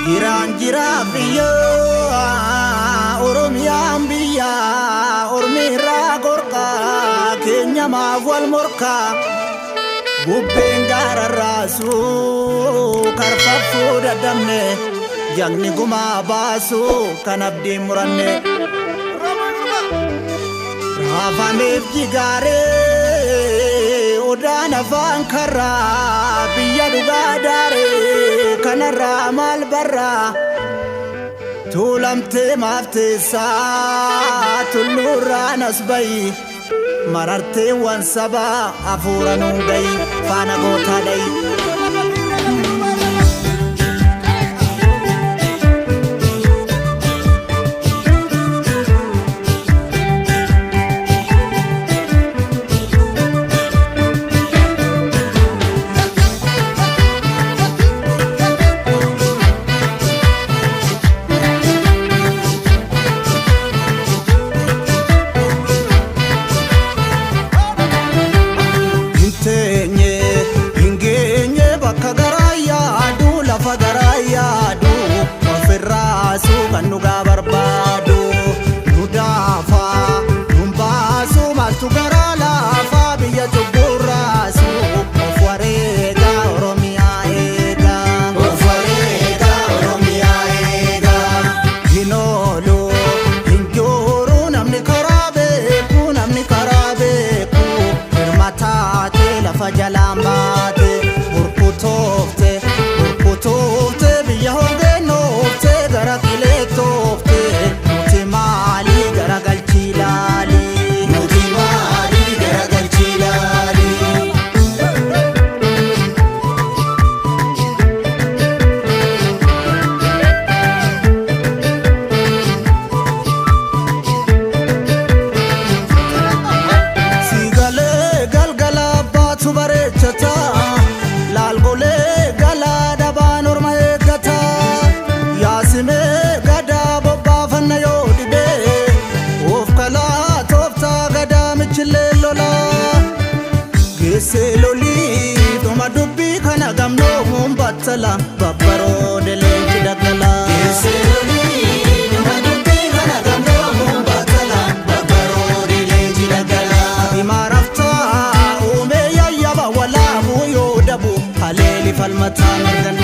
Jiran biya Oromiyaan biya Ormiirraa gorqa keenya maaf wal morka bubbeen gaararraasu karfaffuu dadhabne jagni gumaa baasu kan abdiin muranne raafameef jigaaree odaan afaan karraa biyya dhugaa daaree kanarraa maal barraa tuulamtee maafteessaa tulluurraan as bayi marartee waan sabaa hafuura nuun gayi faana gootaa dhayi. Kan nuga barbaadu nudafa numbaasu maltu gara lafa biyya tuburaasu of wareega Oromiyaa eega of wareega Oromiyaa eega hinoolu hinjooru namni karaa beeku hirmataate lafa jalaan baate burkutoofte biyya hogeennoofte gara qilee toofte nuti maali gara galchii laali nuti maali gara galchii laali. Siigalee galgala baatu bareechata laalgolee galaa dhabaan orma eeggata yaasimee gadaa bobbaafanna yoo dhibee of kalaa tooftaa gadaa michillee lolaa geessee lolii dhuma dubbii kana gamnoomuun battala babbaroode leenci daggala geessee lolii dhuma dubbii kana gamnoomuun battala babbaroode leenci daggala himaa raftaa uumee yayyaba walaabuu yoo dhabu haleeli falmataa margan